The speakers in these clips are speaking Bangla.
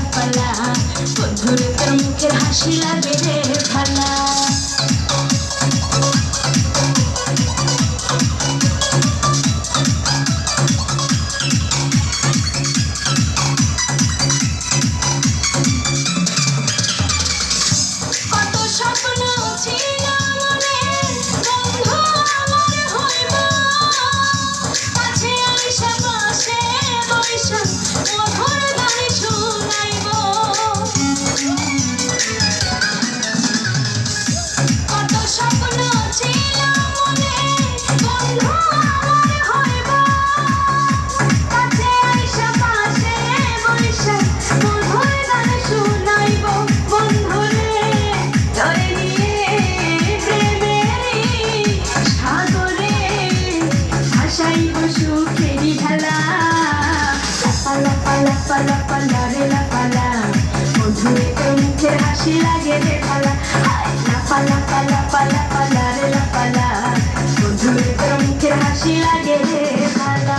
লাপালা বন্ধুরে তোর মুখের হাসি লাগে রে ভালা লাপালা রে লাপালা বন্ধুরে তোর মুখের হাসি লাগে রে ভালা লাপালা রে লাপালা বন্ধুরে তোর মুখের হাসি লাগে রে ভালা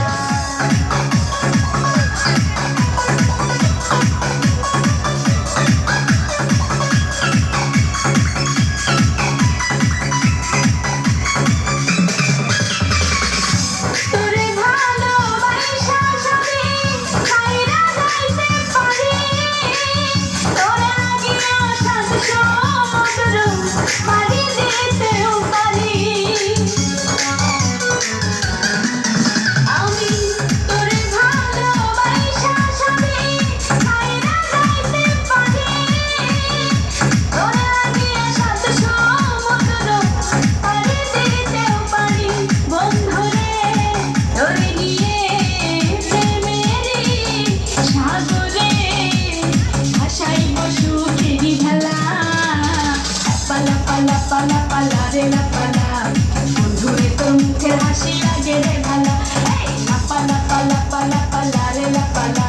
লাপালা রে লাপালা বন্ধুরে তোর মুখের হাসি লাগে রে ভালা লাপালা রে লাপালা